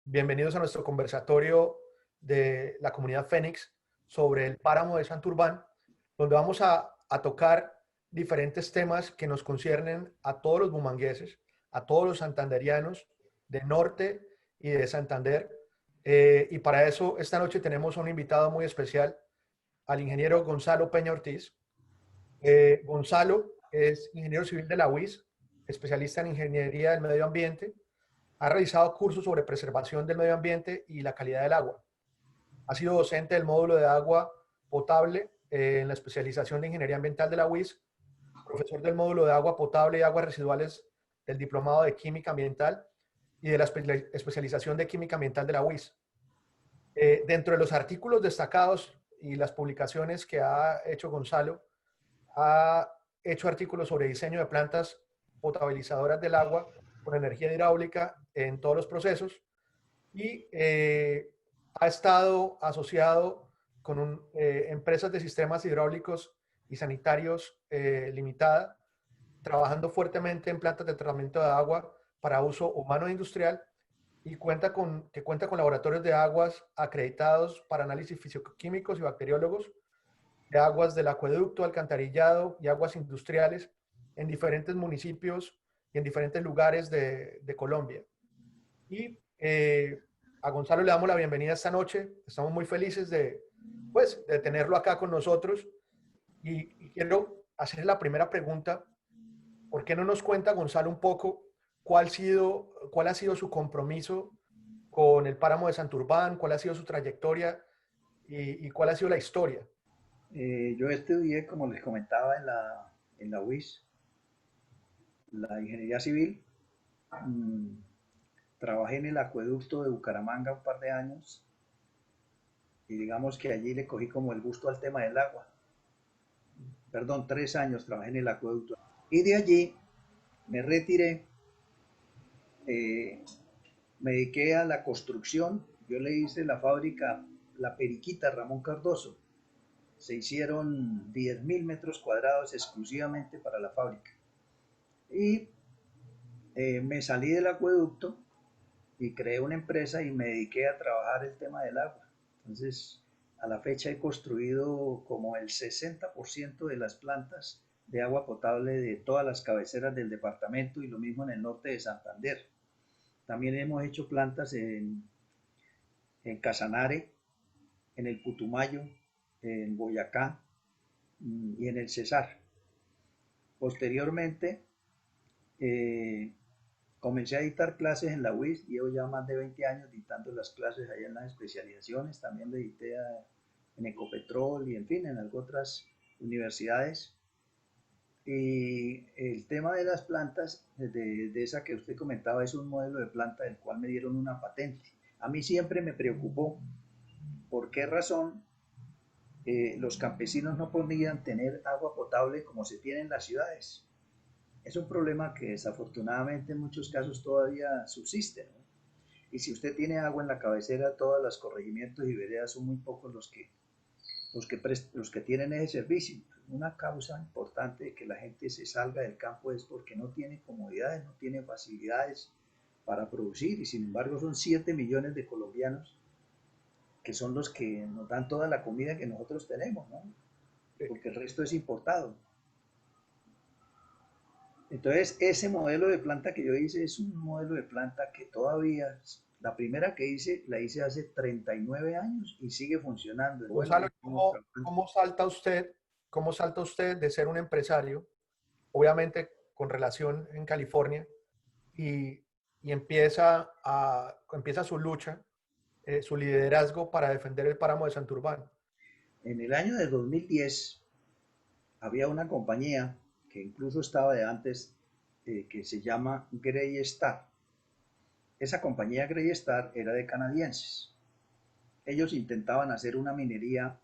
Bienvenidos a nuestro conversatorio de la comunidad Fénix sobre el páramo de Santurbán, donde vamos a tocar diferentes temas que nos conciernen a todos los bumangueses, a todos los santanderianos de Norte y de Santander. Y para eso, esta noche tenemos a un invitado muy especial, al ingeniero Gonzalo Peña Ortiz. Gonzalo es ingeniero civil de la UIS, especialista en ingeniería del medio ambiente. Ha realizado cursos sobre preservación del medio ambiente y la calidad del agua. Ha sido docente del módulo de agua potable en la especialización de ingeniería ambiental de la UIS, profesor del módulo de agua potable y aguas residuales del diplomado de química ambiental y de la especialización de química ambiental de la UIS. Dentro de los artículos destacados y las publicaciones que ha hecho Gonzalo, ha hecho artículos sobre diseño de plantas potabilizadoras del agua con energía hidráulica en todos los procesos y ha estado asociado con empresas de sistemas hidráulicos y sanitarios limitada, trabajando fuertemente en plantas de tratamiento de agua para uso humano e industrial y cuenta con laboratorios de aguas acreditados para análisis fisicoquímicos y bacteriólogos de aguas del acueducto, alcantarillado y aguas industriales en diferentes municipios y en diferentes lugares de Colombia. Y a Gonzalo le damos la bienvenida esta noche. Estamos muy felices de tenerlo acá con nosotros. Y quiero hacer la primera pregunta. ¿Por qué no nos cuenta, Gonzalo, un poco cuál ha sido su compromiso con el páramo de Santurbán, cuál ha sido su trayectoria y cuál ha sido la historia? Yo estudié, como les comentaba, en la UIS, la ingeniería civil. Mm, Trabajé en el acueducto de Bucaramanga un par de años y digamos que allí le cogí como el gusto al tema del agua. Perdón, 3 años trabajé en el acueducto. Y de allí me retiré, eh, me dediqué a la construcción. Yo le hice la fábrica La Periquita Ramón Cardoso. Se hicieron 10.000 metros cuadrados exclusivamente para la fábrica. Y me salí del acueducto y creé una empresa y me dediqué a trabajar el tema del agua. Entonces, a la fecha he construido como el 60% de las plantas de agua potable de todas las cabeceras del departamento y lo mismo en el norte de Santander. También hemos hecho plantas en Casanare, en el Putumayo, en Boyacá y en el Cesar. Posteriormente, eh, comencé a dictar clases en la UIS, llevo ya más de 20 años dictando las clases allá en las especializaciones, también le dicté en Ecopetrol y en fin, en algunas otras universidades. Y el tema de las plantas, de esa que usted comentaba, es un modelo de planta del cual me dieron una patente. A mí siempre me preocupó por qué razón los campesinos no podían tener agua potable como se tiene en las ciudades. Es un problema que desafortunadamente en muchos casos todavía subsiste, ¿no? Y si usted tiene agua en la cabecera, todos los corregimientos y veredas son muy pocos los que tienen ese servicio. Una causa importante de que la gente se salga del campo es porque no tiene comodidades, no tiene facilidades para producir y sin embargo son 7 millones de colombianos que son los que nos dan toda la comida que nosotros tenemos, ¿no? Porque el resto es importado. Entonces, ese modelo de planta que yo hice es un modelo de planta que todavía, la primera que hice, la hice hace 39 años y sigue funcionando. Igual Gonzalo, la seguimos trabajando. cómo salta usted de ser un empresario, obviamente con relación en California, y, y empieza su lucha, su liderazgo para defender el páramo de Santurbán? En el año de 2010 había una compañía que incluso estaba de antes, que se llama Grey Star. Esa compañía Grey Star era de canadienses. Ellos intentaban hacer una minería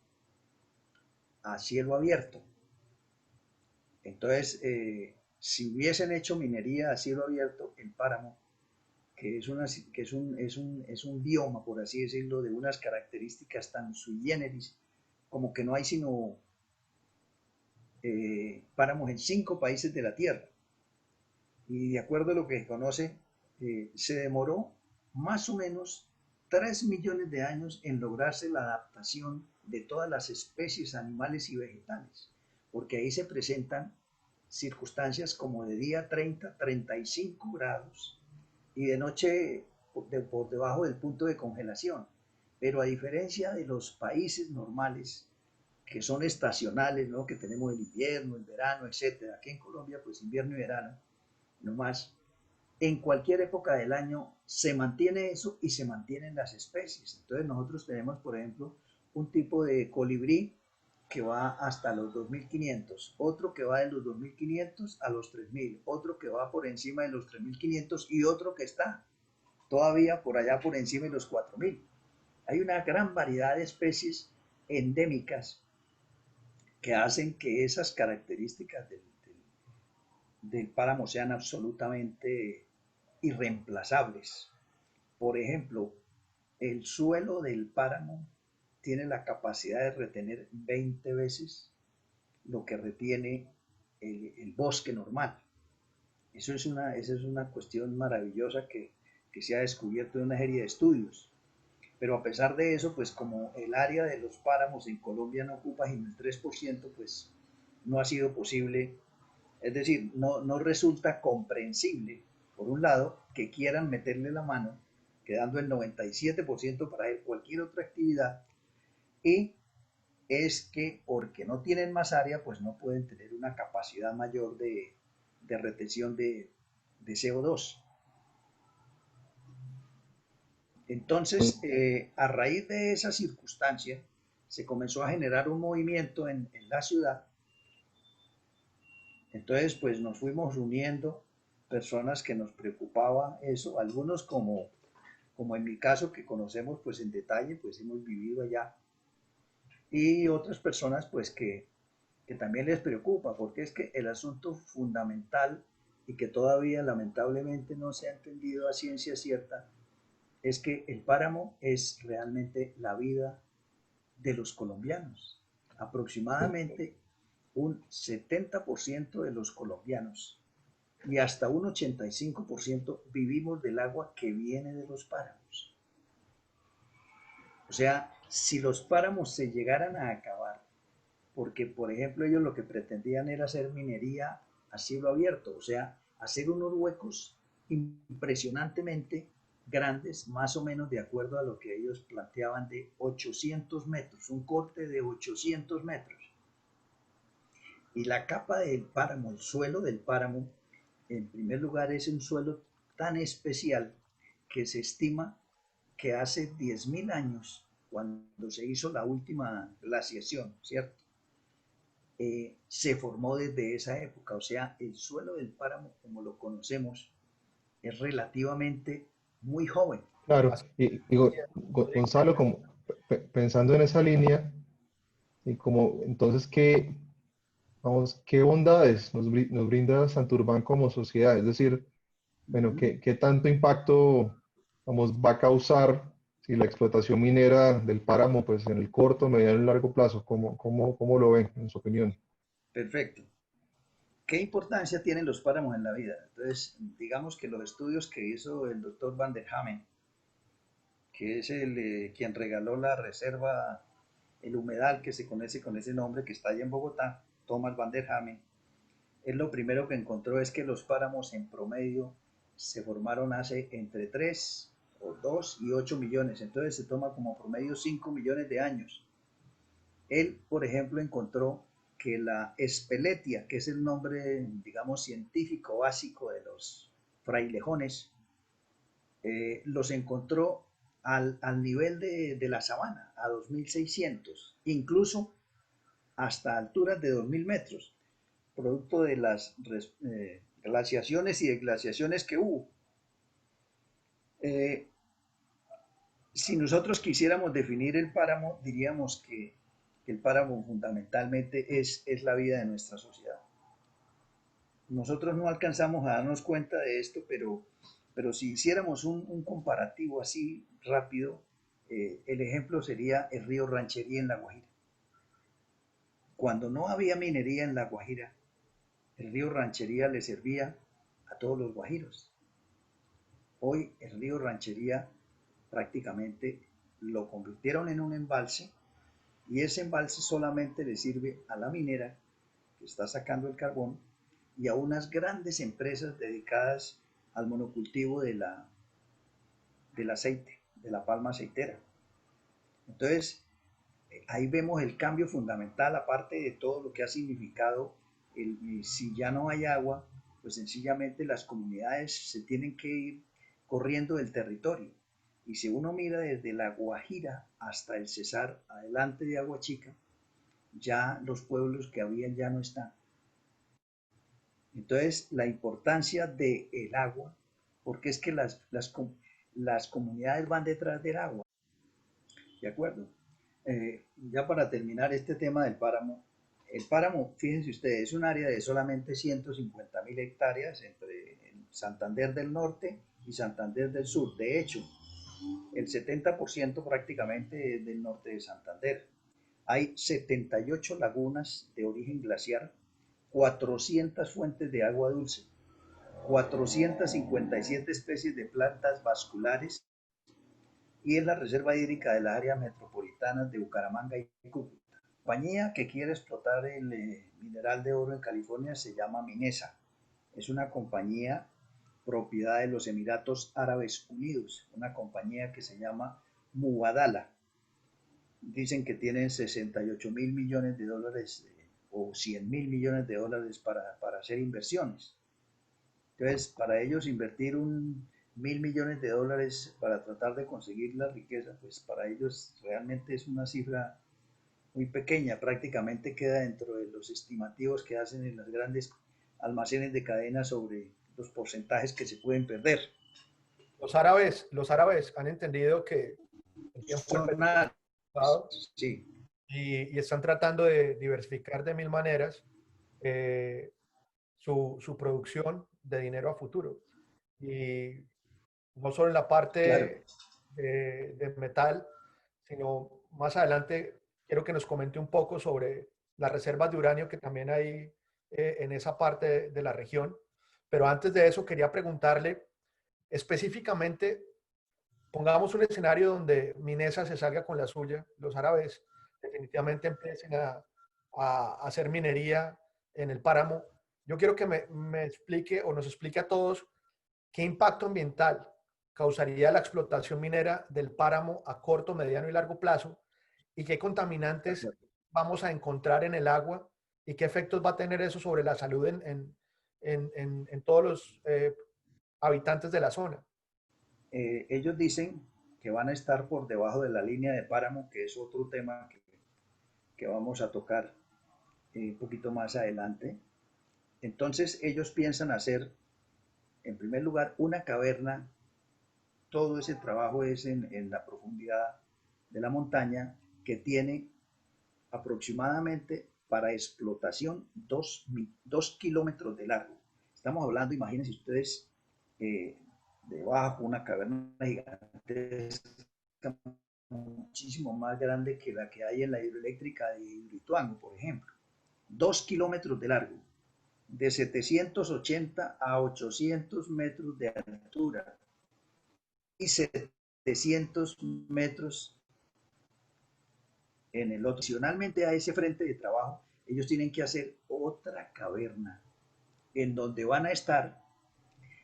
a cielo abierto. Entonces, si hubiesen hecho minería a cielo abierto, el páramo, que es un bioma, por así decirlo, de unas características tan sui generis, como que no hay sino páramos en 5 países de la Tierra. Y de acuerdo a lo que se conoce, se demoró más o menos 3 millones de años en lograrse la adaptación de todas las especies animales y vegetales, porque ahí se presentan circunstancias como de día 30, 35 grados y de noche por debajo del punto de congelación. Pero a diferencia de los países normales, que son estacionales, ¿no? Que tenemos el invierno, el verano, etcétera. Aquí en Colombia, pues invierno y verano, no más. En cualquier época del año se mantiene eso y se mantienen las especies. Entonces nosotros tenemos, por ejemplo, un tipo de colibrí que va hasta los 2500, otro que va de los 2500 a los 3000, otro que va por encima de los 3500 y otro que está todavía por allá por encima de los 4000. Hay una gran variedad de especies endémicas que hacen que esas características del páramo sean absolutamente irreemplazables. Por ejemplo, el suelo del páramo tiene la capacidad de retener 20 veces lo que retiene el bosque normal. Esa es una cuestión maravillosa que se ha descubierto en una serie de estudios. Pero a pesar de eso, pues como el área de los páramos en Colombia no ocupa sino el 3%, pues no ha sido posible, es decir, no resulta comprensible, por un lado, que quieran meterle la mano, quedando el 97% para cualquier otra actividad, y es que porque no tienen más área, pues no pueden tener una capacidad mayor de retención de CO2. Entonces, a raíz de esa circunstancia, se comenzó a generar un movimiento en la ciudad. Entonces, pues nos fuimos uniendo personas que nos preocupaba eso, algunos como en mi caso, que conocemos pues en detalle, pues hemos vivido allá, y otras personas pues que también les preocupa, porque es que el asunto fundamental y que todavía lamentablemente no se ha entendido a ciencia cierta, es que el páramo es realmente la vida de los colombianos. Aproximadamente un 70% de los colombianos y hasta un 85% vivimos del agua que viene de los páramos. O sea, si los páramos se llegaran a acabar, porque por ejemplo ellos lo que pretendían era hacer minería a cielo abierto, o sea, hacer unos huecos impresionantemente grandes, más o menos de acuerdo a lo que ellos planteaban de 800 metros, un corte de 800 metros. Y la capa del páramo, el suelo del páramo, en primer lugar es un suelo tan especial que se estima que hace 10.000 años, cuando se hizo la última glaciación, ¿cierto? Se formó desde esa época, o sea, el suelo del páramo, como lo conocemos, es relativamente muy joven. Claro, Así y podría Gonzalo, como pensando en esa línea, y como entonces, ¿qué, vamos, qué bondades nos brinda Santurbán como sociedad? Es decir, bueno, Uh-huh. ¿qué tanto impacto, vamos, va a causar si la explotación minera del páramo, pues en el corto, mediano y largo plazo? ¿Cómo lo ven, en su opinión? Perfecto. ¿Qué importancia tienen los páramos en la vida? Entonces, digamos que los estudios que hizo el doctor Van der Hamen, que es quien regaló la reserva, el humedal que se conoce con ese nombre, que está allá en Bogotá, Thomas Van der Hamen, él lo primero que encontró es que los páramos en promedio se formaron hace entre 3 o 2 y 8 millones, entonces se toma como promedio 5 millones de años. Él, por ejemplo, encontró que la espeletia, que es el nombre, digamos, científico básico de los frailejones, los encontró al nivel de la sabana, a 2600, incluso hasta alturas de 2000 metros, producto de las glaciaciones y desglaciaciones que hubo. Eh, si nosotros quisiéramos definir el páramo, diríamos que el páramo fundamentalmente es la vida de nuestra sociedad. Nosotros no alcanzamos a darnos cuenta de esto, pero si hiciéramos un comparativo así rápido, el ejemplo sería el río Ranchería en La Guajira. Cuando no había minería en La Guajira, el río Ranchería le servía a todos los guajiros. Hoy el río Ranchería prácticamente lo convirtieron en un embalse y ese embalse solamente le sirve a la minera que está sacando el carbón y a unas grandes empresas dedicadas al monocultivo del aceite, de la palma aceitera. Entonces, ahí vemos el cambio fundamental, aparte de todo lo que ha significado si ya no hay agua, pues sencillamente las comunidades se tienen que ir corriendo del territorio. Y si uno mira desde la Guajira hasta el Cesar, adelante de Agua Chica, ya los pueblos que habían ya no están. Entonces, la importancia del agua, porque es que las comunidades van detrás del agua, ¿de acuerdo? Ya para terminar este tema del páramo, el páramo, fíjense ustedes, es un área de solamente 150.000 hectáreas entre Santander del Norte y Santander del Sur. De hecho, el 70% prácticamente es del norte de Santander. Hay 78 lagunas de origen glaciar, 400 fuentes de agua dulce, 457 especies de plantas vasculares y es la reserva hídrica de las áreas metropolitanas de Bucaramanga y Cúcuta. La compañía que quiere explotar el mineral de oro en California se llama Minesa. Es una compañía propiedad de los Emiratos Árabes Unidos, una compañía que se llama Mubadala. Dicen que tienen 68.000 millones de dólares o 100.000 millones de dólares para hacer inversiones. Entonces, para ellos invertir 1.000 millones de dólares para tratar de conseguir la riqueza, pues para ellos realmente es una cifra muy pequeña, prácticamente queda dentro de los estimativos que hacen en las grandes almacenes de cadena sobre los porcentajes que se pueden perder. Los árabes han entendido que el tiempo del petróleo es limitado Sí. y están tratando de diversificar de mil maneras su producción de dinero a futuro. Y no solo en la Claro. parte de metal, sino más adelante quiero que nos comente un poco sobre las reservas de uranio que también hay en esa parte de la región. Pero antes de eso, quería preguntarle específicamente, pongamos un escenario donde Minesa se salga con la suya, los árabes definitivamente empiecen a hacer minería en el páramo. Yo quiero que me explique o nos explique a todos qué impacto ambiental causaría la explotación minera del páramo a corto, mediano y largo plazo y qué contaminantes vamos a encontrar en el agua y qué efectos va a tener eso sobre la salud en todos los habitantes de la zona. Ellos dicen que van a estar por debajo de la línea de páramo, que es otro tema que vamos a tocar un poquito más adelante. Entonces ellos piensan hacer, en primer lugar, una caverna. Todo ese trabajo es en la profundidad de la montaña que tiene aproximadamente para explotación 2 kilómetros de largo. Estamos hablando, imagínense ustedes, debajo una caverna gigantesca, muchísimo más grande que la que hay en la hidroeléctrica de Hidroituango, por ejemplo. 2 kilómetros de largo, de 780 a 800 metros de altura y 700 metros en el otro. Adicionalmente a ese frente de trabajo, ellos tienen que hacer otra caverna en donde van a estar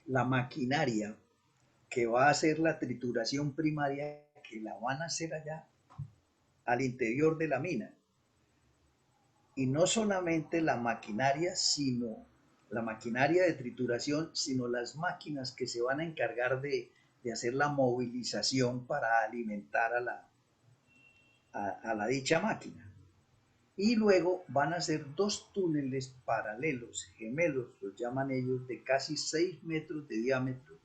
la maquinaria que va a hacer la trituración primaria, que la van a hacer allá al interior de la mina. Y no solamente la maquinaria, sino la maquinaria de trituración, sino las máquinas que se van a encargar de hacer la movilización para alimentar a la dicha máquina. Y luego van a ser 2 túneles paralelos, gemelos, los llaman ellos, de casi 6 metros de diámetro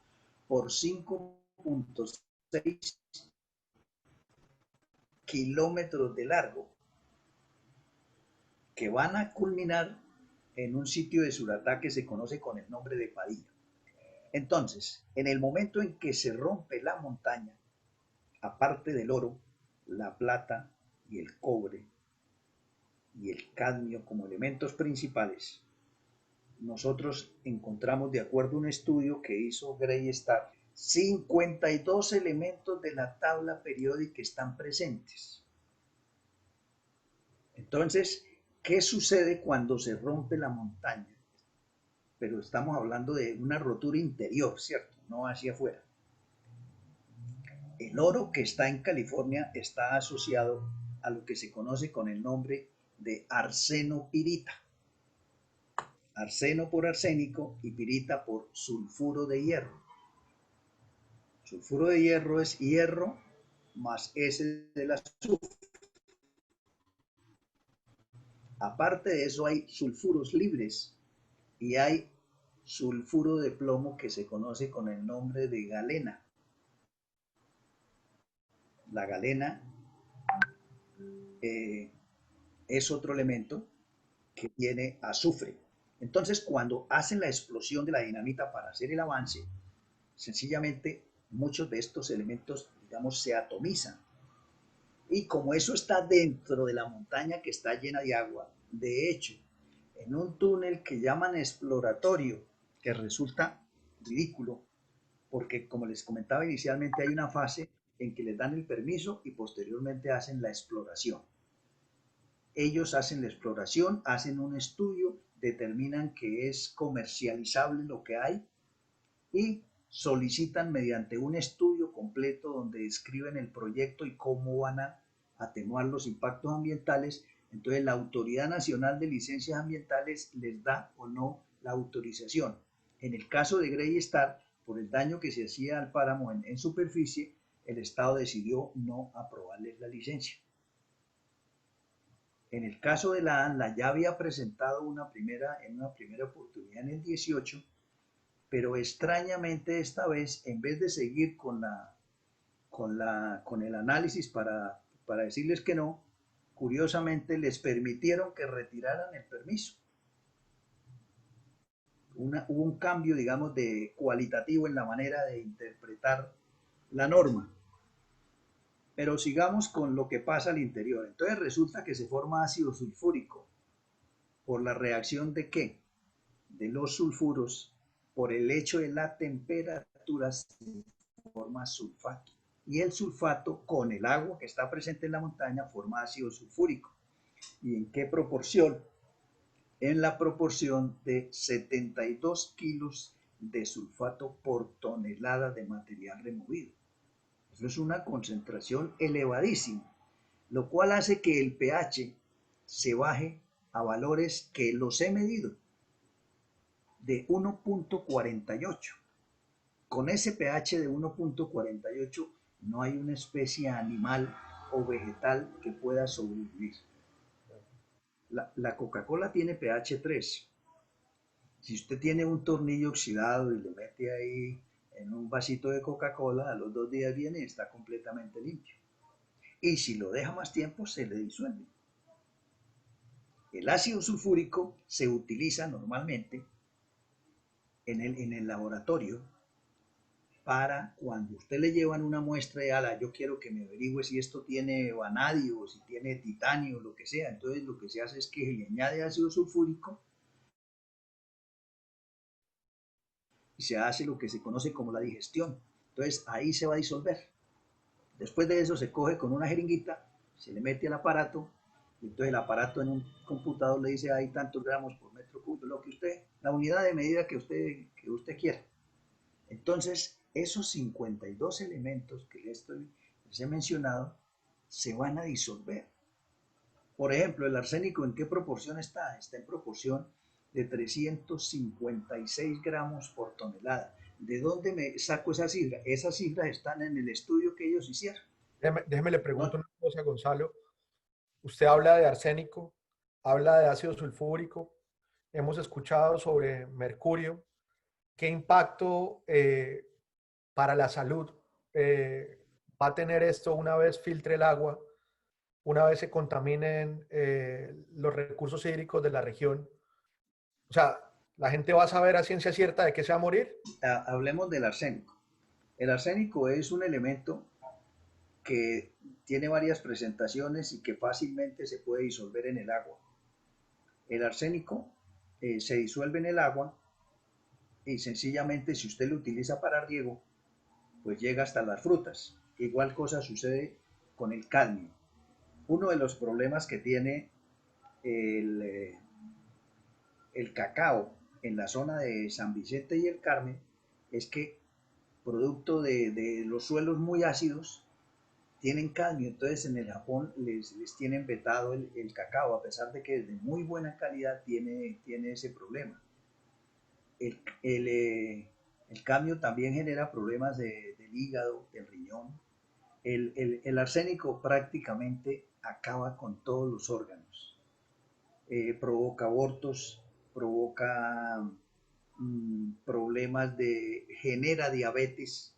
por 5.6 kilómetros de largo, que van a culminar en un sitio de Suratá que se conoce con el nombre de Padilla. Entonces, en el momento en que se rompe la montaña, aparte del oro, la plata y el cobre y el cadmio como elementos principales, nosotros encontramos, de acuerdo a un estudio que hizo Greystar, 52 elementos de la tabla periódica están presentes. Entonces, ¿qué sucede cuando se rompe la montaña? Pero estamos hablando de una rotura interior, ¿cierto? No hacia afuera. El oro que está en California está asociado a lo que se conoce con el nombre de arsenopirita. Arseno por arsénico y pirita por sulfuro de hierro. Sulfuro de hierro es hierro más S del azufre. Aparte de eso hay sulfuros libres y hay sulfuro de plomo que se conoce con el nombre de galena. La galena es otro elemento que tiene azufre. Entonces, cuando hacen la explosión de la dinamita para hacer el avance, sencillamente muchos de estos elementos, digamos, se atomizan. Y como eso está dentro de la montaña que está llena de agua, de hecho, en un túnel que llaman exploratorio, que resulta ridículo, porque como les comentaba inicialmente, hay una fase en que les dan el permiso y posteriormente hacen la exploración. Ellos hacen la exploración, hacen un estudio, determinan que es comercializable lo que hay y solicitan mediante un estudio completo donde describen el proyecto y cómo van a atenuar los impactos ambientales. Entonces la Autoridad Nacional de Licencias Ambientales les da o no la autorización. En el caso de Grey Star, por el daño que se hacía al páramo en superficie, el Estado decidió no aprobarles la licencia. En el caso de la ANLA ya había presentado en una primera oportunidad en el 18, pero extrañamente esta vez, en vez de seguir con el análisis para decirles que no, curiosamente les permitieron que retiraran el permiso. Hubo un cambio, digamos, de cualitativo en la manera de interpretar la norma. Pero sigamos con lo que pasa al interior. Entonces resulta que se forma ácido sulfúrico. ¿Por la reacción de qué? De los sulfuros. Por el hecho de la temperatura se forma sulfato. Y el sulfato con el agua que está presente en la montaña forma ácido sulfúrico. ¿Y en qué proporción? En la proporción de 72 kilos de sulfato por tonelada de material removido. Eso es una concentración elevadísima, lo cual hace que el pH se baje a valores que los he medido de 1.48. Con ese pH de 1.48 no hay una especie animal o vegetal que pueda sobrevivir. La Coca-Cola tiene pH 3. Si usted tiene un tornillo oxidado y le mete ahí en un vasito de Coca-Cola, a los 2 días viene y está completamente limpio. Y si lo deja más tiempo, se le disuelve. El ácido sulfúrico se utiliza normalmente en el laboratorio para cuando usted le llevan una muestra de ala, yo quiero que me averigüe si esto tiene vanadio, si tiene titanio, lo que sea. Entonces lo que se hace es que se le añade ácido sulfúrico y se hace lo que se conoce como la digestión. Entonces ahí se va a disolver. Después de eso se coge con una jeringuita, se le mete al aparato, y entonces el aparato en un computador le dice hay tantos gramos por metro cúbico, lo que usted, la unidad de medida que usted quiera. Entonces, esos 52 elementos que les he mencionado se van a disolver. Por ejemplo, el arsénico, ¿en qué proporción está? Está en proporción de 356 gramos por tonelada. ¿De dónde me saco esa cifra? Esas cifras están en el estudio que ellos hicieron. Déjeme le pregunto No, una cosa, Gonzalo. Usted habla de arsénico, habla de ácido sulfúrico, hemos escuchado sobre mercurio. ¿Qué impacto para la salud va a tener esto una vez filtre el agua, una vez se contaminen los recursos hídricos de la región? O sea, ¿la gente va a saber a ciencia cierta de qué se va a morir? hablemos del arsénico. El arsénico es un elemento que tiene varias presentaciones y que fácilmente se puede disolver en el agua. El arsénico se disuelve en el agua y sencillamente si usted lo utiliza para riego, pues llega hasta las frutas. Igual cosa sucede con el cadmio. Uno de los problemas que tiene el, eh, el cacao en la zona de San Vicente y el Carmen es que producto de los suelos muy ácidos tienen cadmio, entonces en el Japón les tienen vetado el cacao, a pesar de que es de muy buena calidad, tiene ese problema. El, el, eh, el cadmio también genera problemas del hígado, del riñón. El arsénico prácticamente acaba con todos los órganos. Provoca abortos, provoca problemas genera diabetes.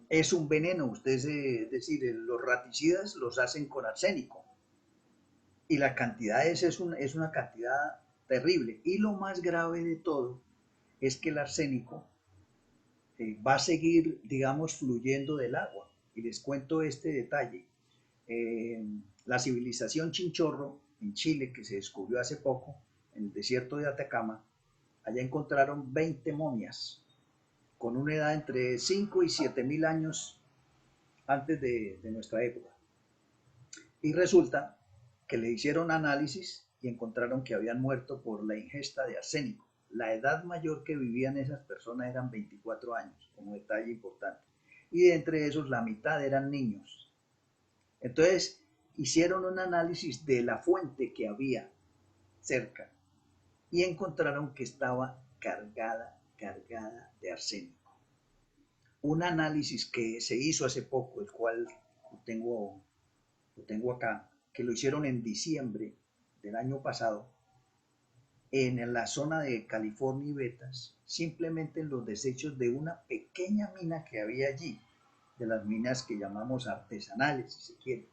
Es un veneno, ustedes, es decir, los raticidas los hacen con arsénico y la cantidad es una cantidad terrible. Y lo más grave de todo es que el arsénico va a seguir, digamos, fluyendo del agua. Y les cuento este detalle. Eh, la civilización Chinchorro en Chile, que se descubrió hace poco, en el desierto de Atacama, allá encontraron 20 momias con una edad entre 5 y 7.000 años antes de nuestra época. Y resulta que le hicieron análisis y encontraron que habían muerto por la ingesta de arsénico. La edad mayor que vivían esas personas eran 24 años, como detalle importante. Y de entre esos la mitad eran niños. Entonces hicieron un análisis de la fuente que había cerca y encontraron que estaba cargada de arsénico. Un análisis que se hizo hace poco, el cual lo tengo acá, que lo hicieron en diciembre del año pasado, en la zona de California y Betas, simplemente en los desechos de una pequeña mina que había allí, de las minas que llamamos artesanales, si se quiere,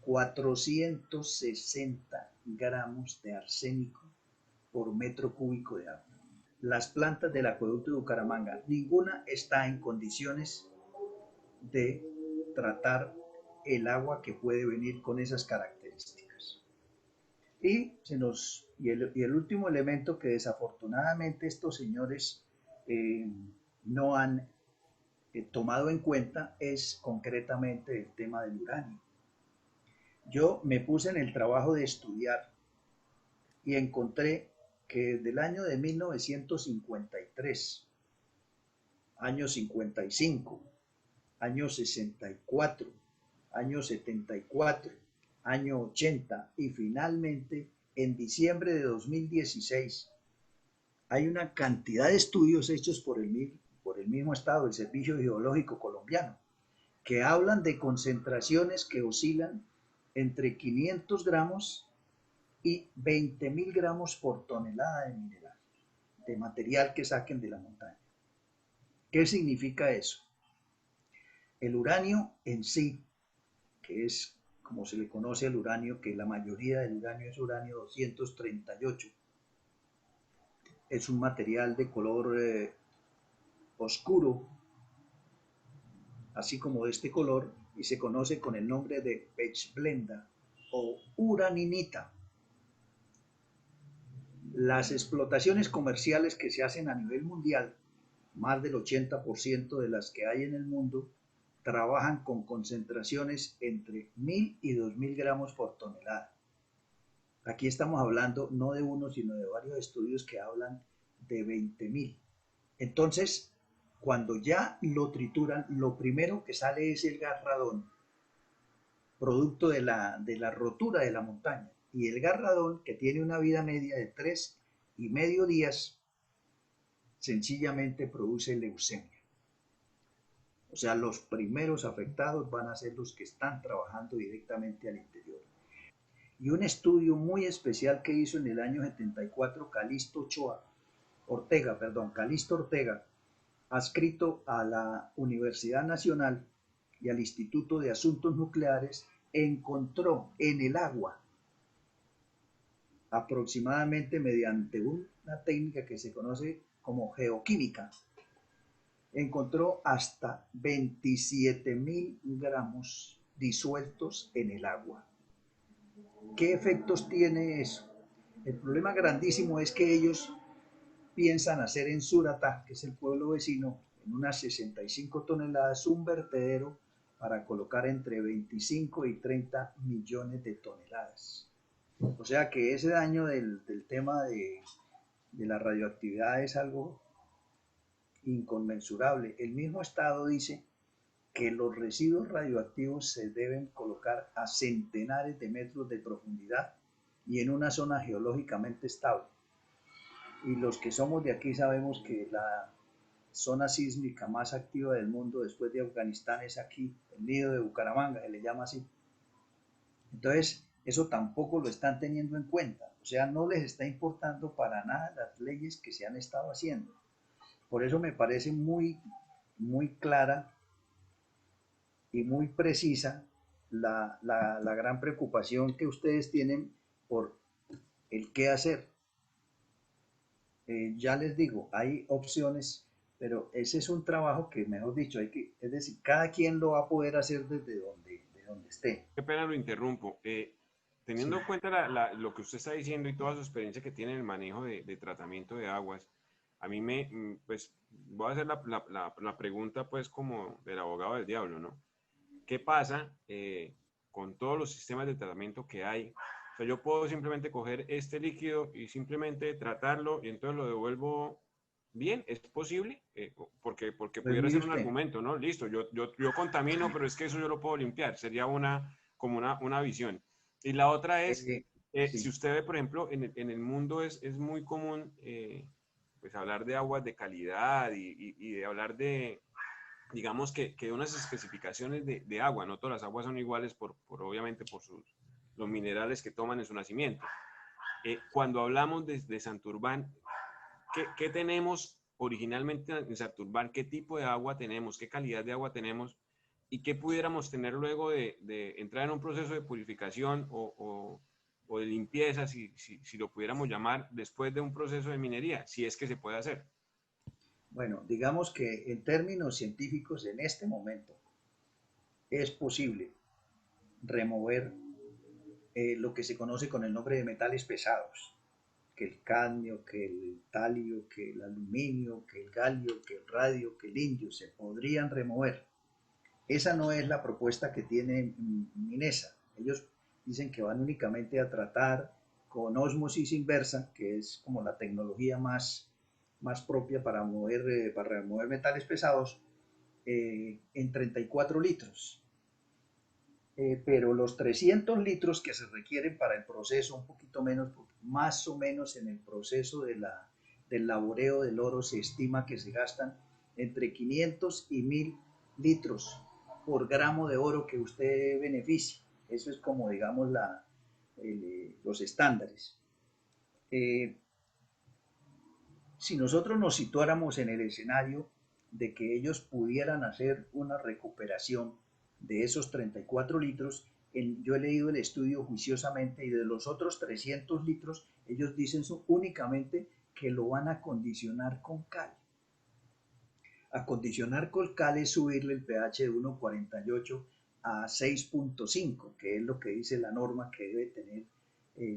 460 gramos de arsénico por metro cúbico de agua. Las plantas del acueducto de Bucaramanga, ninguna está en condiciones de tratar el agua que puede venir con esas características. Y el último elemento que desafortunadamente estos señores no han tomado en cuenta es concretamente el tema del uranio. Yo me puse en el trabajo de estudiar y encontré que desde el año de 1953, año 55, año 64, año 74, año 80 y finalmente en diciembre de 2016 hay una cantidad de estudios hechos por el mismo Estado, el Servicio Geológico Colombiano, que hablan de concentraciones que oscilan entre 500 gramos y 20.000 gramos por tonelada de mineral, de material que saquen de la montaña. ¿Qué significa eso? El uranio en sí, que es como se le conoce al uranio, que la mayoría del uranio es uranio 238, es un material de color oscuro, así como de este color, y se conoce con el nombre de pechblenda o uraninita. Las explotaciones comerciales que se hacen a nivel mundial, más del 80% de las que hay en el mundo, trabajan con concentraciones entre 1.000 y 2.000 gramos por tonelada. Aquí estamos hablando no de uno, sino de varios estudios que hablan de 20.000. Entonces, cuando ya lo trituran, lo primero que sale es el gas radón, producto de la rotura de la montaña. Y el gas radón, que tiene una vida media de 3,5 días, sencillamente produce leucemia. O sea, los primeros afectados van a ser los que están trabajando directamente al interior. Y un estudio muy especial que hizo en el año 74 Calixto Ortega, adscrito a la Universidad Nacional y al Instituto de Asuntos Nucleares, encontró en el agua, aproximadamente mediante una técnica que se conoce como geoquímica, encontró hasta 27.000 gramos disueltos en el agua. ¿Qué efectos tiene eso? El problema grandísimo es que ellos piensan hacer en Suratá, que es el pueblo vecino, en unas 65 toneladas, un vertedero para colocar entre 25 y 30 millones de toneladas. O sea que ese daño del tema de la radioactividad es algo inconmensurable. El mismo Estado dice que los residuos radioactivos se deben colocar a centenares de metros de profundidad y en una zona geológicamente estable. Y los que somos de aquí sabemos que la zona sísmica más activa del mundo después de Afganistán es aquí, el nido de Bucaramanga, se le llama así. Entonces, eso tampoco lo están teniendo en cuenta. O sea, no les está importando para nada las leyes que se han estado haciendo. Por eso me parece muy clara y muy precisa la gran preocupación que ustedes tienen por el qué hacer. Ya les digo, hay opciones, pero ese es un trabajo que, mejor dicho, es decir, cada quien lo va a poder hacer desde donde esté. Qué pena lo interrumpo. Teniendo en cuenta lo que usted está diciendo y toda su experiencia que tiene en el manejo de tratamiento de aguas, a mí pues, voy a hacer la pregunta, pues, como del abogado del diablo, ¿no? ¿Qué pasa con todos los sistemas de tratamiento que hay? O sea, yo puedo simplemente coger este líquido y simplemente tratarlo y entonces lo devuelvo bien, ¿es posible? Porque Pues pudiera mire ser un usted, argumento, ¿no? Listo, yo contamino, pero es que eso yo lo puedo limpiar. Sería como una visión. Y la otra es, si sí, usted ve, por ejemplo, en el mundo es muy común pues hablar de aguas de calidad y de hablar de, digamos que unas especificaciones de agua. No todas las aguas son iguales obviamente por los minerales que toman en su nacimiento. Cuando hablamos de Santurbán, ¿qué tenemos originalmente en Santurbán? ¿Qué tipo de agua tenemos? ¿Qué calidad de agua tenemos? ¿Y qué pudiéramos tener luego de entrar en un proceso de purificación o de limpieza, si lo pudiéramos llamar, después de un proceso de minería, si es que se puede hacer? bueno, digamos que en términos científicos en este momento es posible remover lo que se conoce con el nombre de metales pesados, que el cadmio, que el talio, que el aluminio, que el galio, que el radio, que el indio, se podrían remover. Esa no es la propuesta que tiene Minesa. Ellos dicen que van únicamente a tratar con ósmosis inversa, que es como la tecnología más propia para remover metales pesados, en 34 litros. Pero los 300 litros que se requieren para el proceso, un poquito menos, más o menos en el proceso del laboreo del oro se estima que se gastan entre 500 y 1000 litros por gramo de oro que usted beneficie. Eso es como, digamos, los estándares. Si nosotros nos situáramos en el escenario de que ellos pudieran hacer una recuperación de esos 34 litros, yo he leído el estudio juiciosamente y de los otros 300 litros, ellos dicen únicamente que lo van a condicionar con cal. Acondicionar con cal es subirle el pH de 1,48 a 6,5, que es lo que dice la norma que debe tener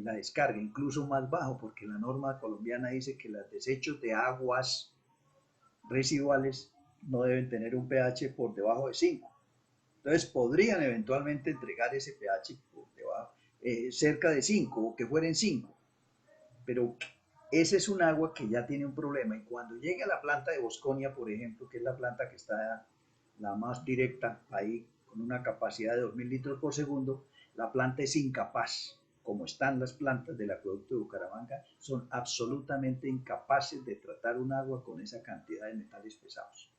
la descarga, incluso más bajo, porque la norma colombiana dice que los desechos de aguas residuales no deben tener un pH por debajo de 5. Entonces podrían eventualmente entregar ese pH por debajo, cerca de 5 o que fueran 5, pero ese es un agua que ya tiene un problema y cuando llegue a la planta de Bosconia, por ejemplo, que es la planta que está la más directa ahí, con una capacidad de 2000 litros por segundo, la planta es incapaz, como están las plantas del acueducto de Bucaramanga, son absolutamente incapaces de tratar un agua con esa cantidad de metales pesados.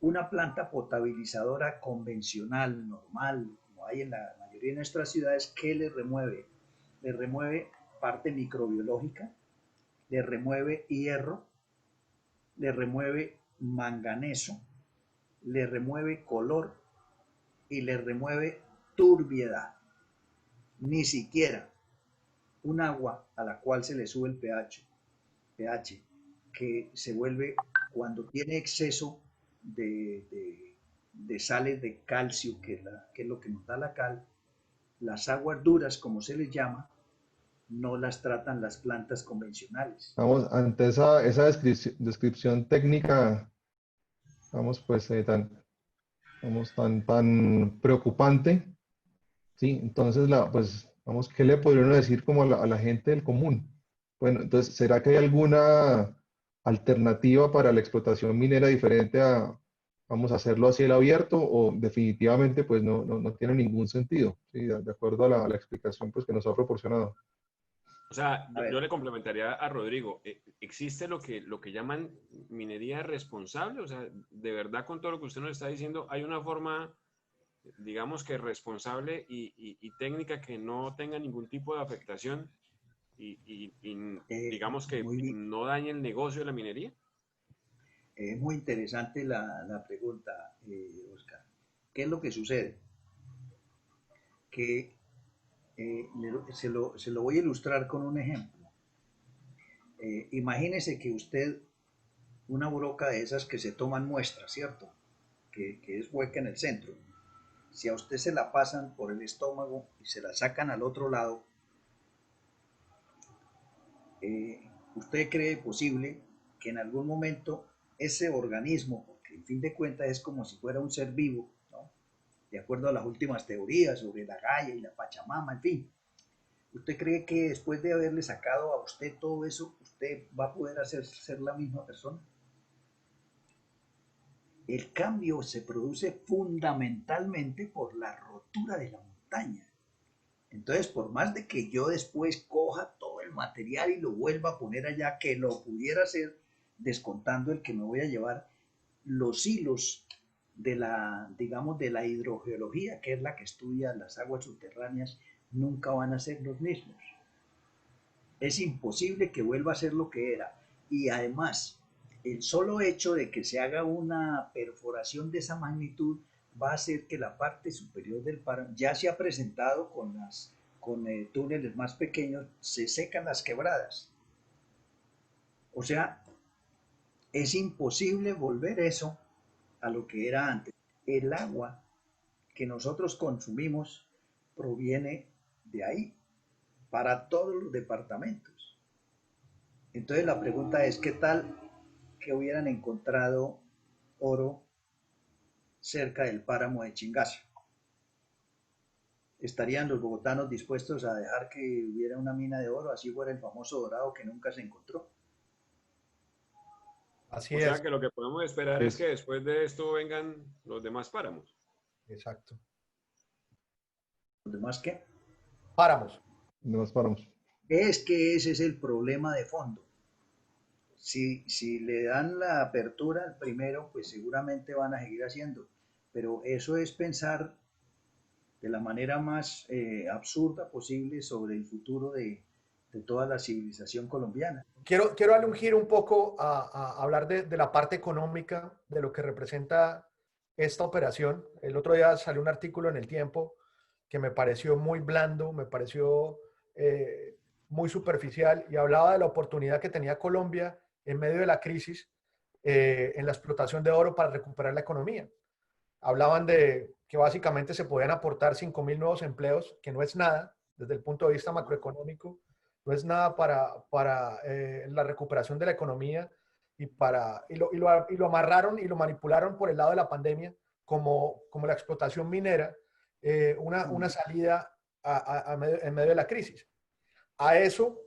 Una planta potabilizadora convencional, normal, como hay en la mayoría de nuestras ciudades, ¿qué le remueve? Le remueve parte microbiológica, le remueve hierro, le remueve manganeso, le remueve color y le remueve turbiedad. Ni siquiera un agua a la cual se le sube el pH que se vuelve cuando tiene exceso de sales de calcio, que es lo que nos da la cal, las aguas duras, como se les llama, no las tratan las plantas convencionales. Vamos, ante esa descripción técnica, vamos, pues, tan preocupante, ¿sí? Entonces, pues, vamos, ¿qué le podría uno decir como a la gente del común? Bueno, entonces, ¿será que hay alguna alternativa para la explotación minera diferente a, vamos a hacerlo a cielo abierto o definitivamente, pues, no tiene ningún sentido, ¿sí? De acuerdo a la explicación, pues, que nos ha proporcionado. O sea, A yo ver, le complementaría a Rodrigo. ¿Existe lo que llaman minería responsable? O sea, de verdad, con todo lo que usted nos está diciendo, hay una forma, digamos que responsable y técnica que no tenga ningún tipo de afectación y digamos que muy bien. no dañe el negocio de la minería. Es muy interesante la pregunta, Oscar. ¿Qué es lo que sucede? Que se lo voy a ilustrar con un ejemplo. Imagínese que usted, una broca de esas que se toman muestras, ¿cierto? Que es hueca en el centro. Si a usted se la pasan por el estómago y se la sacan al otro lado, ¿usted cree posible que en algún momento ese organismo, porque en fin de cuentas es como si fuera un ser vivo, ¿no? De acuerdo a las últimas teorías sobre la Gaia y la Pachamama, en fin, ¿usted cree que después de haberle sacado a usted todo eso, usted va a poder ser la misma persona? El cambio se produce fundamentalmente por la rotura de la montaña. Entonces, por más de que yo después coja todo el material y lo vuelva a poner allá, que lo pudiera hacer descontando el que me voy a llevar, los hilos de la, digamos, de la hidrogeología, que es la que estudia las aguas subterráneas, nunca van a ser los mismos. Es imposible que vuelva a ser lo que era. Y además, el solo hecho de que se haga una perforación de esa magnitud va a hacer que la parte superior del páramo ya se ha presentado con túneles más pequeños, se secan las quebradas. O sea, es imposible volver eso a lo que era antes. El agua que nosotros consumimos proviene de ahí, para todos los departamentos. Entonces la pregunta es, ¿qué tal que hubieran encontrado oro cerca del páramo de Chingaza? ¿Estarían los bogotanos dispuestos a dejar que hubiera una mina de oro, así fuera el famoso dorado que nunca se encontró? Así O sea es, que lo que podemos esperar es que Pues, después de esto vengan los demás páramos. exacto. ¿Los demás qué? Páramos. no nos paramos. Es que ese es el problema de fondo. Si le dan la apertura al primero, pues seguramente van a seguir haciendo. Pero eso es pensar de la manera más absurda posible sobre el futuro de toda la civilización colombiana. Quiero darle un giro un poco a hablar de la parte económica, de lo que representa esta operación. El otro día salió un artículo en El Tiempo que me pareció muy blando, me pareció muy superficial y hablaba de la oportunidad que tenía Colombia en medio de la crisis en la explotación de oro para recuperar la economía. Hablaban de que básicamente se podían aportar 5.000 nuevos empleos, que no es nada desde el punto de vista macroeconómico, no es nada para la recuperación de la economía y lo amarraron y lo manipularon por el lado de la pandemia como la explotación minera, una salida en medio de la crisis. A eso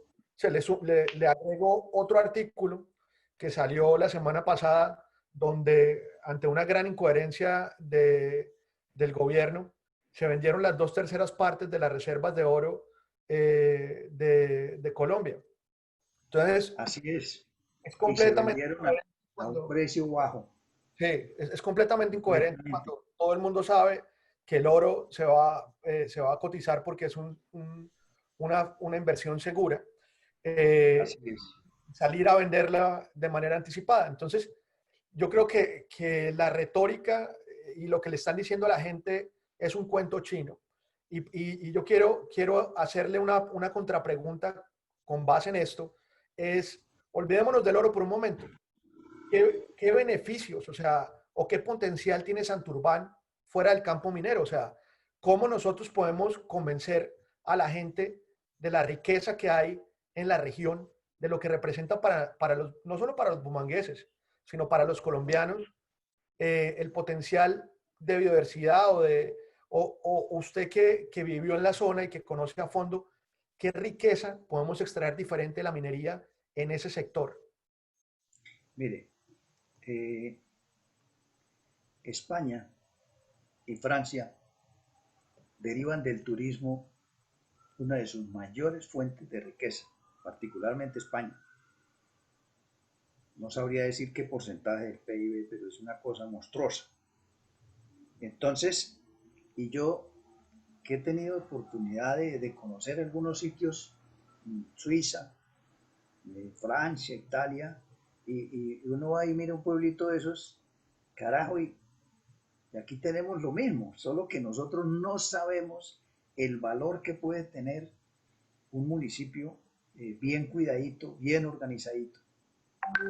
le agregó otro artículo que salió la semana pasada, donde ante una gran incoherencia del gobierno, se vendieron las 2/3 partes de las reservas de oro de Colombia. Entonces, Así es. es Y se completamente vendieron incoherente a un cuando, precio bajo. sí, es completamente incoherente Completamente. cuando todo el mundo sabe que el oro se va a cotizar porque es una inversión segura. Así Eh, es. salir a venderla de manera anticipada. Entonces, yo creo que la retórica y lo que le están diciendo a la gente es un cuento chino. Y yo quiero hacerle una contrapregunta con base en esto, es, olvidémonos del oro por un momento. ¿Qué beneficios, o sea, o qué potencial tiene Santurbán fuera del campo minero? O sea, ¿cómo nosotros podemos convencer a la gente de la riqueza que hay en la región, de lo que representa no solo para los bumangueses, sino para los colombianos, el potencial de biodiversidad o usted que vivió en la zona y que conoce a fondo, qué riqueza podemos extraer diferente de la minería en ese sector? Mire, eh, España y Francia derivan del turismo una de sus mayores fuentes de riqueza, particularmente España. No sabría decir qué porcentaje del PIB, pero es una cosa monstruosa. Entonces, y yo que he tenido oportunidad de conocer algunos sitios, Suiza, Francia, Italia, y uno va y mira un pueblito de esos, carajo, y aquí tenemos lo mismo, solo que nosotros no sabemos el valor que puede tener un municipio bien cuidadito, bien organizadito,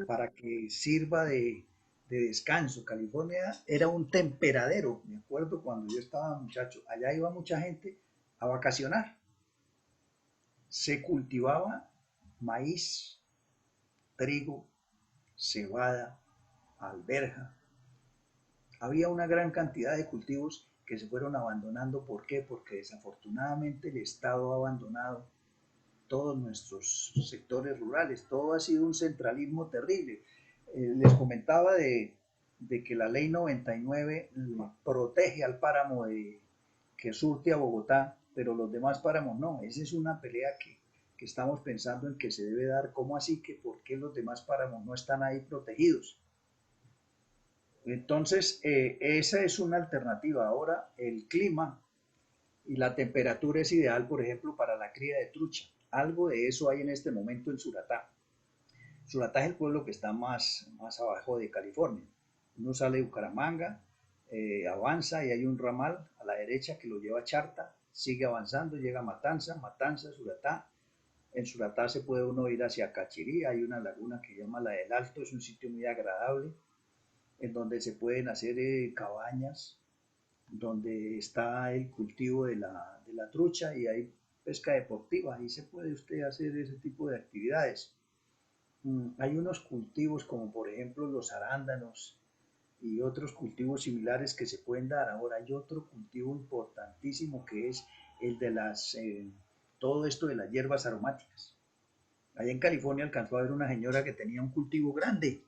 para que sirva de descanso. California era un temperadero, me acuerdo cuando yo estaba muchacho, allá iba mucha gente a vacacionar. Se cultivaba maíz, trigo, cebada, alberja. Había una gran cantidad de cultivos que se fueron abandonando. ¿Por qué? Porque desafortunadamente el Estado ha abandonado todos nuestros sectores rurales. Todo ha sido un centralismo terrible. Les comentaba de que la ley 99 protege al páramo que surte a Bogotá, pero los demás páramos no. Esa es una pelea que estamos pensando en que se debe dar. ¿Cómo así que por qué los demás páramos no están ahí protegidos? Entonces, esa es una alternativa. Ahora, el clima y la temperatura es ideal, por ejemplo, para la cría de trucha. Algo de eso hay en este momento en Suratá. Suratá es el pueblo que está más abajo de California. Uno sale de Bucaramanga, avanza y hay un ramal a la derecha que lo lleva a Charta, sigue avanzando, llega a Matanza, Matanza, Suratá. En Suratá se puede uno ir hacia Cachirí, hay una laguna que se llama la del Alto, es un sitio muy agradable, en donde se pueden hacer cabañas, donde está el cultivo de la trucha y hay pesca deportiva, ahí se puede usted hacer ese tipo de actividades. Hay unos cultivos como por ejemplo los arándanos y otros cultivos similares que se pueden dar. Ahora hay otro cultivo importantísimo que es el de todo esto de las hierbas aromáticas. Allá en California alcanzó a ver una señora que tenía un cultivo grande.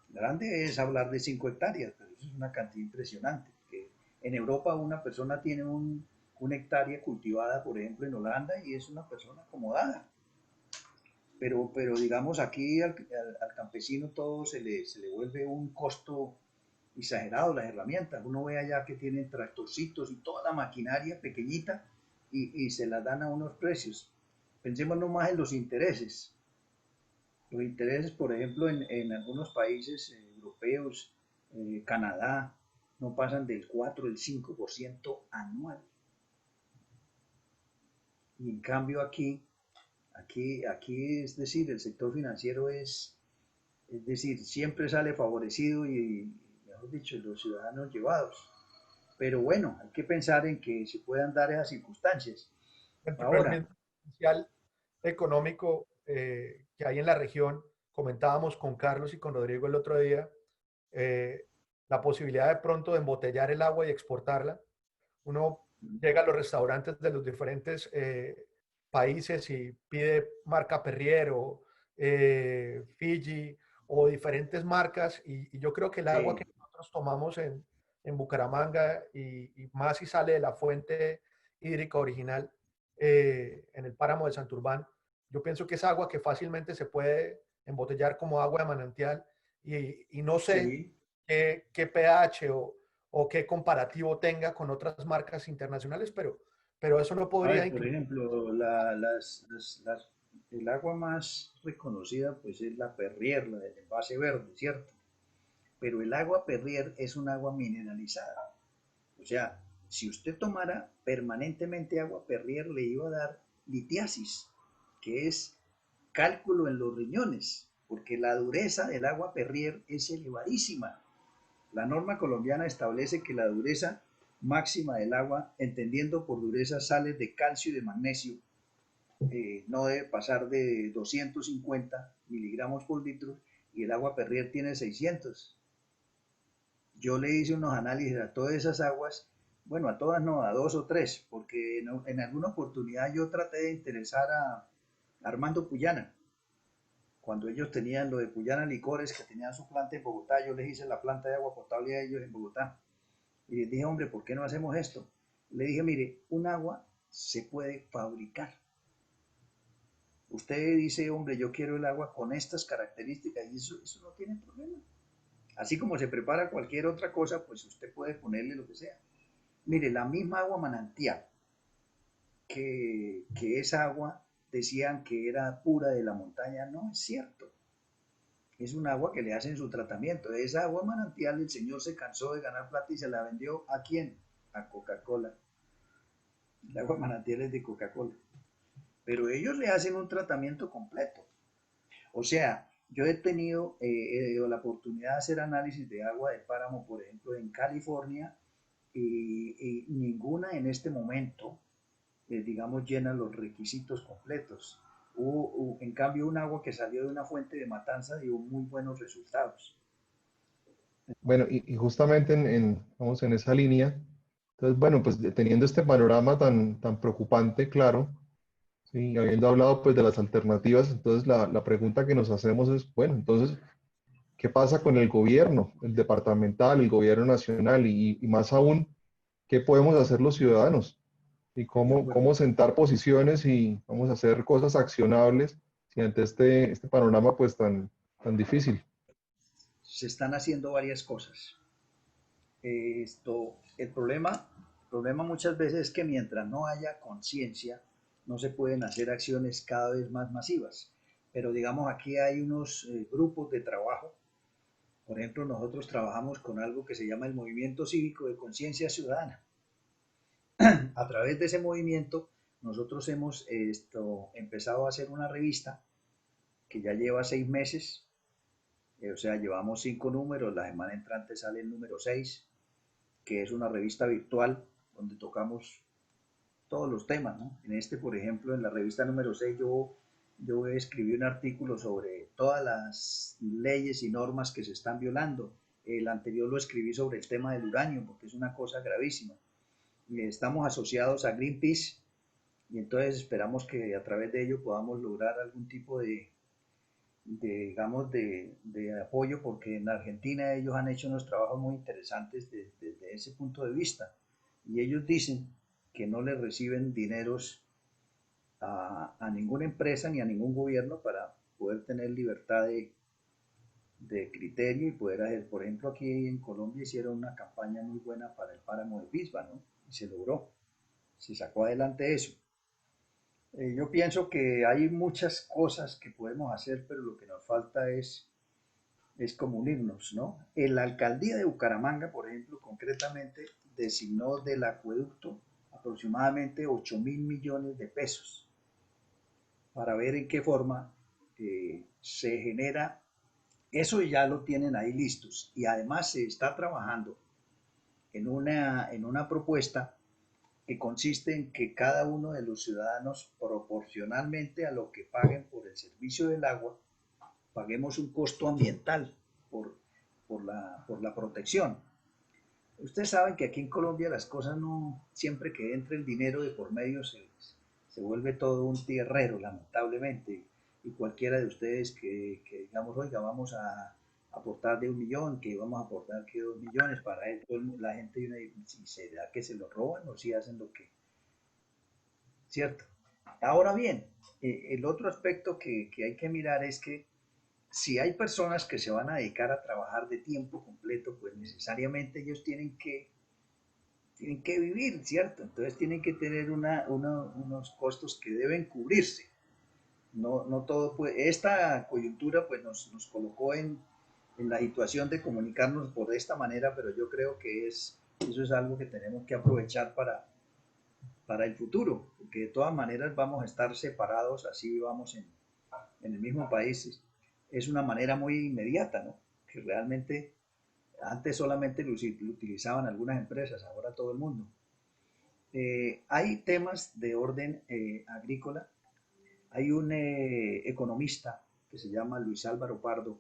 Grande es hablar de 5 hectáreas, pero eso es una cantidad impresionante. En Europa una persona tiene una hectárea cultivada, por ejemplo, en Holanda, y es una persona acomodada. Pero digamos, aquí al campesino todo se le vuelve un costo exagerado, las herramientas. Uno ve allá que tienen tractorcitos y toda la maquinaria pequeñita y se las dan a unos precios. Pensemos nomás en los intereses. Los intereses, por ejemplo, en algunos países europeos, Canadá, no pasan del 4 el 5% anual. Y en cambio aquí, es decir, el sector financiero es decir, siempre sale favorecido y, mejor dicho, los ciudadanos llevados. Pero bueno, hay que pensar en que se puedan dar esas circunstancias. Pero el Ahora, mismo potencial económico que hay en la región, comentábamos con Carlos y con Rodrigo el otro día, eh, la posibilidad de pronto de embotellar el agua y exportarla. Uno llega a los restaurantes de los diferentes países y pide marca Perrier o Fiji o diferentes marcas y yo creo que el agua que sí, nosotros tomamos en Bucaramanga y más si sale de la fuente hídrica original en el páramo de Santurbán, yo pienso que es agua que fácilmente se puede embotellar como agua de manantial y no sé sí. qué pH o qué comparativo tenga con otras marcas internacionales, pero eso no A podría ver, por incluir. ejemplo, el agua más reconocida pues es la Perrier, la del envase verde, ¿cierto? Pero el agua Perrier es un agua mineralizada. O sea, si usted tomara permanentemente agua Perrier, le iba a dar litiasis, que es cálculo en los riñones, porque la dureza del agua Perrier es elevadísima. La norma colombiana establece que la dureza máxima del agua, entendiendo por dureza sales de calcio y de magnesio, no debe pasar de 250 miligramos por litro y el agua Perrier tiene 600. yo le hice unos análisis a todas esas aguas, bueno, a todas no, a dos o tres, porque en alguna oportunidad yo traté de interesar a Armando Puyana. Cuando ellos tenían lo de Puyana Licores, que tenían su planta en Bogotá, yo les hice la planta de agua potable a ellos en Bogotá. Y les dije, hombre, ¿por qué no hacemos esto? Le dije, mire, un agua se puede fabricar. Usted dice, hombre, yo quiero el agua con estas características y eso no tiene problema. Así como se prepara cualquier otra cosa, pues usted puede ponerle lo que sea. Mire, la misma agua manantial, que esa agua decían que era pura de la montaña, no es cierto. Es un agua que le hacen su tratamiento. Esa agua manantial, el señor se cansó de ganar plata y se la vendió ¿a quién? A Coca-Cola. El agua manantial es de Coca-Cola. Pero ellos le hacen un tratamiento completo. O sea, yo he tenido la oportunidad de hacer análisis de agua de páramo, por ejemplo, en California, y ninguna en este momento, digamos, llena los requisitos completos. En cambio, un agua que salió de una fuente de Matanza dio muy buenos resultados. Bueno, y justamente vamos en esa línea, entonces, bueno, pues teniendo este panorama tan preocupante, claro, sí, habiendo hablado pues de las alternativas, entonces la pregunta que nos hacemos es, bueno, entonces, ¿qué pasa con el gobierno, el departamental, el gobierno nacional y más aún, qué podemos hacer los ciudadanos? Y De acuerdo. cómo sentar posiciones y vamos a hacer cosas accionables si ante este panorama pues tan difícil. Se están haciendo varias cosas. El problema muchas veces es que mientras no haya conciencia, no se pueden hacer acciones cada vez más masivas. Pero digamos, aquí hay unos grupos de trabajo. Por ejemplo, nosotros trabajamos con algo que se llama el Movimiento Cívico de Conciencia Ciudadana. A través de ese movimiento, nosotros hemos empezado a hacer una revista que ya lleva 6 meses, o sea, llevamos 5 números, la semana entrante sale el número 6, que es una revista virtual donde tocamos todos los temas, ¿no? En este, por ejemplo, en la revista número 6 yo escribí un artículo sobre todas las leyes y normas que se están violando. El anterior lo escribí sobre el tema del uranio, porque es una cosa gravísima. Estamos asociados a Greenpeace y entonces esperamos que a través de ello podamos lograr algún tipo digamos, de apoyo, porque en Argentina ellos han hecho unos trabajos muy interesantes desde ese punto de vista. Y ellos dicen que no le reciben dineros a ninguna empresa ni a ningún gobierno para poder tener libertad de criterio y poder hacer, por ejemplo, aquí en Colombia hicieron una campaña muy buena para el páramo de Pisba, ¿no? Y se logró, se sacó adelante eso. Yo pienso que hay muchas cosas que podemos hacer, pero lo que nos falta es como unirnos, ¿no? La alcaldía de Bucaramanga, por ejemplo, concretamente, designó del acueducto aproximadamente 8.000 millones de pesos para ver en qué forma se genera. Eso ya lo tienen ahí listos y además se está trabajando en una propuesta que consiste en que cada uno de los ciudadanos, proporcionalmente a lo que paguen por el servicio del agua, paguemos un costo ambiental por, por la protección. Ustedes saben que aquí en Colombia las cosas no, siempre que entre el dinero de por medio se vuelve todo un tierrero, lamentablemente. Y cualquiera de ustedes que digamos, oiga, vamos a aportar de 1 millón, que vamos a aportar que 2 millones para él, la gente dice, si será que se lo roban o si hacen lo que, ¿cierto? Ahora bien, el otro aspecto que hay que mirar es que si hay personas que se van a dedicar a trabajar de tiempo completo, pues necesariamente ellos tienen que vivir, ¿cierto? Entonces tienen que tener unos costos que deben cubrirse. No todo puede, esta coyuntura pues nos colocó en la situación de comunicarnos por esta manera, pero yo creo que eso es algo que tenemos que aprovechar para el futuro, porque de todas maneras vamos a estar separados, así vivamos en el mismo país. Es una manera muy inmediata, ¿no? Que realmente antes solamente lo utilizaban algunas empresas, ahora todo el mundo. Hay temas de orden agrícola. Hay un economista que se llama Luis Álvaro Pardo,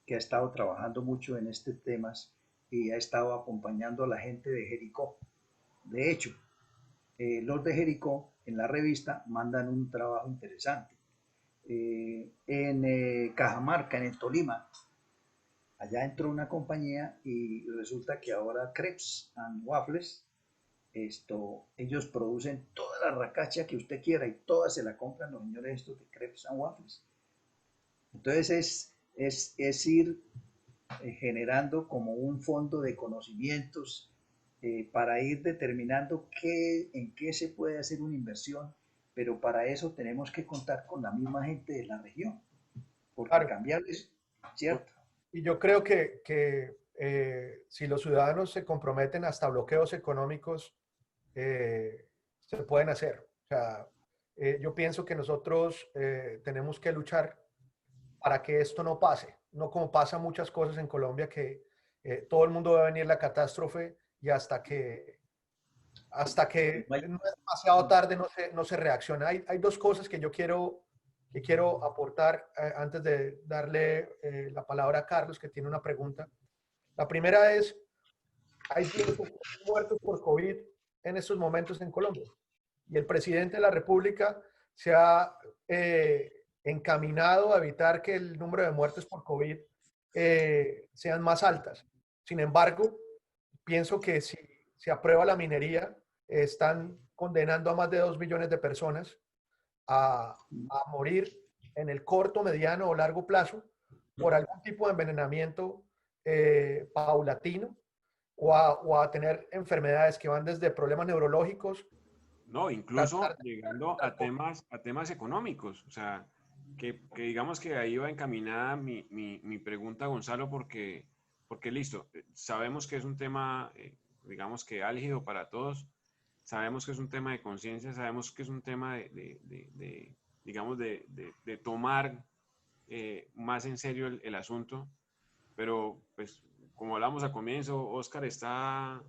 que ha estado trabajando mucho en estos temas y ha estado acompañando a la gente de Jericó. De hecho, los de Jericó en la revista mandan un trabajo interesante. En Cajamarca, en el Tolima, allá entró una compañía y resulta que ahora Crepes and Waffles, ellos producen toda la racacha que usted quiera y toda se la compran los señores estos de Crepes and Waffles. Entonces es ir generando como un fondo de conocimientos para ir determinando en qué se puede hacer una inversión, pero para eso tenemos que contar con la misma gente de la región, porque Claro. cambiarles, ¿cierto? Y yo creo que si los ciudadanos se comprometen hasta bloqueos económicos, se pueden hacer. O sea, yo pienso que nosotros tenemos que luchar para que esto no pase. No como pasa muchas cosas en Colombia que todo el mundo va a venir la catástrofe y hasta que no es demasiado tarde no se reacciona. Hay dos cosas que yo quiero aportar antes de darle la palabra a Carlos, que tiene una pregunta. La primera es, hay 10 muertos por COVID en estos momentos en Colombia. Y el presidente de la República se ha encaminado a evitar que el número de muertes por COVID sean más altas. Sin embargo, pienso que si se aprueba la minería, están condenando a más de 2 millones de personas a morir en el corto, mediano o largo plazo por algún tipo de envenenamiento paulatino o a tener enfermedades que van desde problemas neurológicos. No, incluso llegando a temas económicos. O sea, que digamos que ahí va encaminada mi pregunta, Gonzalo, porque listo, sabemos que es un tema, digamos que álgido para todos, sabemos que es un tema de conciencia, sabemos que es un tema digamos, de tomar más en serio el asunto, pero pues como hablamos al comienzo, Oscar está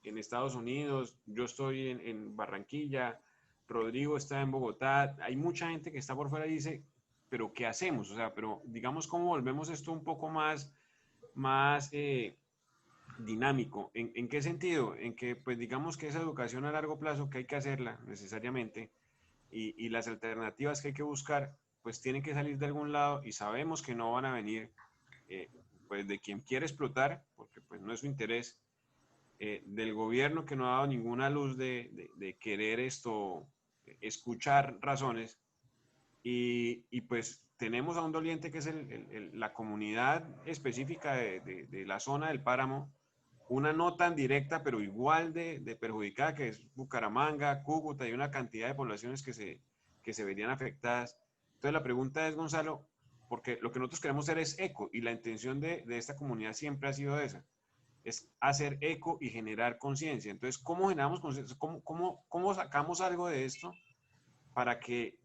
en Estados Unidos, yo estoy en Barranquilla, Rodrigo está en Bogotá, hay mucha gente que está por fuera y dice, pero ¿qué hacemos? O sea, pero digamos cómo volvemos esto un poco más dinámico. En qué sentido? En que pues digamos que esa educación a largo plazo que hay que hacerla necesariamente y las alternativas que hay que buscar pues tienen que salir de algún lado y sabemos que no van a venir eh, pues de quien quiere explotar, porque pues no es su interés, del gobierno que no ha dado ninguna luz de querer escuchar razones, y pues tenemos a un doliente que es la comunidad específica de la zona del páramo, una no tan directa, pero igual de perjudicada, que es Bucaramanga, Cúcuta y una cantidad de poblaciones que se verían afectadas. Entonces la pregunta es, Gonzalo, porque lo que nosotros queremos hacer es eco y la intención de esta comunidad siempre ha sido esa, es hacer eco y generar conciencia. Entonces, ¿cómo generamos conciencia? ¿Cómo sacamos algo de esto para que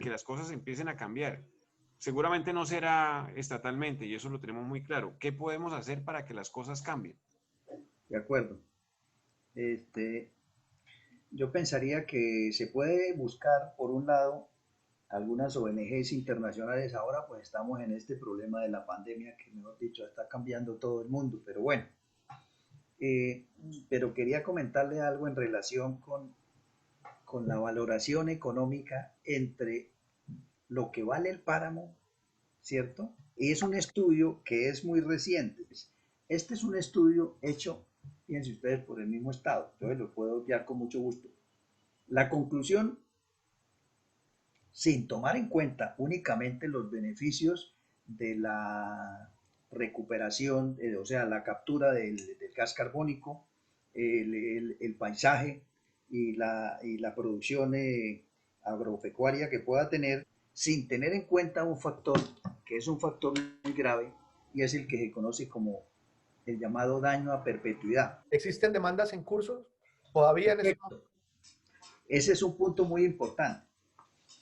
las cosas empiecen a cambiar? Seguramente no será estatalmente y eso lo tenemos muy claro. ¿Qué podemos hacer para que las cosas cambien? De acuerdo. Este, yo pensaría que se puede buscar, por un lado, algunas ONGs internacionales. Ahora pues estamos en este problema de la pandemia que, mejor dicho, está cambiando todo el mundo, pero bueno. Eh, pero quería comentarle algo en relación con la valoración económica entre lo que vale el páramo, ¿cierto? Y es un estudio que es muy reciente. Este es un estudio hecho, fíjense ustedes, por el mismo estado. Entonces lo puedo enviar con mucho gusto. La conclusión, sin tomar en cuenta únicamente los beneficios de la recuperación, o sea, la captura del gas carbónico, el paisaje y la producción agropecuaria que pueda tener, sin tener en cuenta un factor que es un factor muy grave y es el que se conoce como el llamado daño a perpetuidad. ¿Existen demandas en curso todavía en este Perfecto. Ese es un punto muy importante.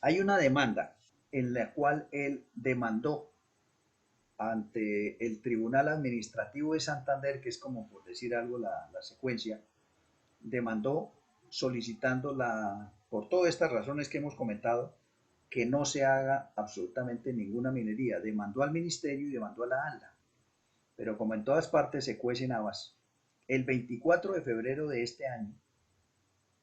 Hay una demanda en la cual él demandó ante el Tribunal Administrativo de Santander, que es como por decir algo la secuencia, demandó solicitando por todas estas razones que hemos comentado, que no se haga absolutamente ninguna minería. Demandó al ministerio y demandó a la ANLA. pero como en todas partes se cuecen habas, el 24 de febrero de este año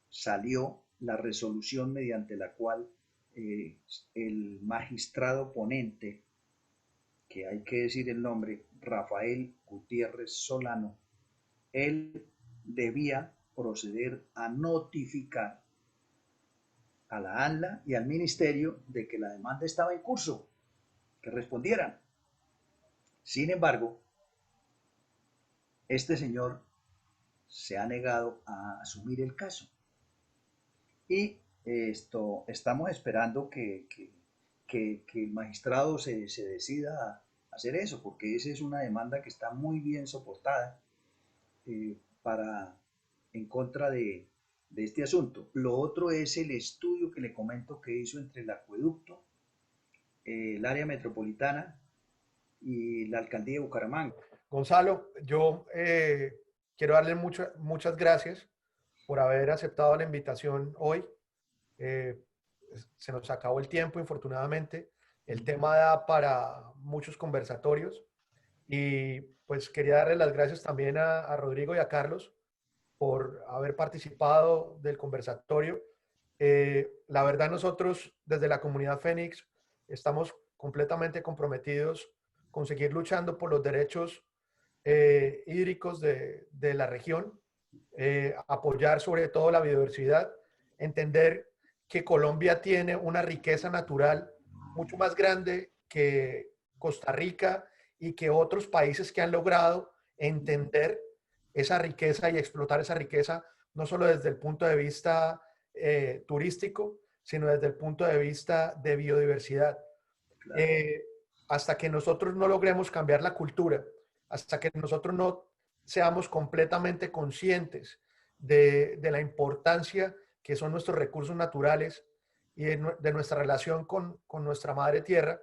salió la resolución mediante la cual el magistrado ponente, que hay que decir el nombre, Rafael Gutiérrez Solano, él debía proceder a notificar a la ANLA y al ministerio de que la demanda estaba en curso, que respondieran. Sin embargo, este señor se ha negado a asumir el caso. Y estamos esperando que el magistrado se decida a hacer eso, porque esa es una demanda que está muy bien soportada para, en contra de este asunto. Lo otro es el estudio que le comento que hizo entre el acueducto, el área metropolitana y la alcaldía de Bucaramanga. Gonzalo, yo quiero darle muchas gracias por haber aceptado la invitación hoy. Eh, Se nos acabó el tiempo, infortunadamente. El tema da para muchos conversatorios y pues quería darle las gracias también a Rodrigo y a Carlos por haber participado del conversatorio. La verdad, nosotros desde la comunidad Fénix estamos completamente comprometidos con seguir luchando por los derechos hídricos de la región, apoyar sobre todo la biodiversidad, entender que Colombia tiene una riqueza natural mucho más grande que Costa Rica y que otros países que han logrado entender esa riqueza y explotar esa riqueza, no solo desde el punto de vista turístico, sino desde el punto de vista de biodiversidad. Claro. Eh, Hasta que nosotros no logremos cambiar la cultura, hasta que nosotros no seamos completamente conscientes de la importancia que son nuestros recursos naturales y de nuestra relación con nuestra madre tierra,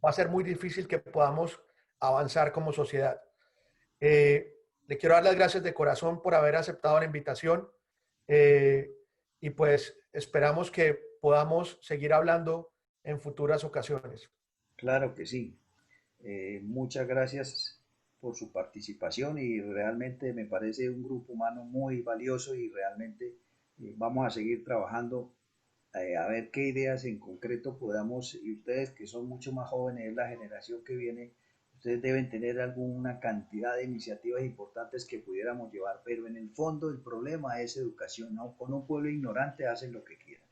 va a ser muy difícil que podamos avanzar como sociedad. Le quiero dar las gracias de corazón por haber aceptado la invitación y pues esperamos que podamos seguir hablando en futuras ocasiones. Claro que sí. Muchas gracias por su participación y realmente me parece un grupo humano muy valioso y realmente vamos a seguir trabajando a ver qué ideas en concreto podamos, y ustedes que son mucho más jóvenes, es la generación que viene, ustedes deben tener alguna cantidad de iniciativas importantes que pudiéramos llevar, pero en el fondo el problema es educación, ¿no? Con un pueblo ignorante hacen lo que quieran.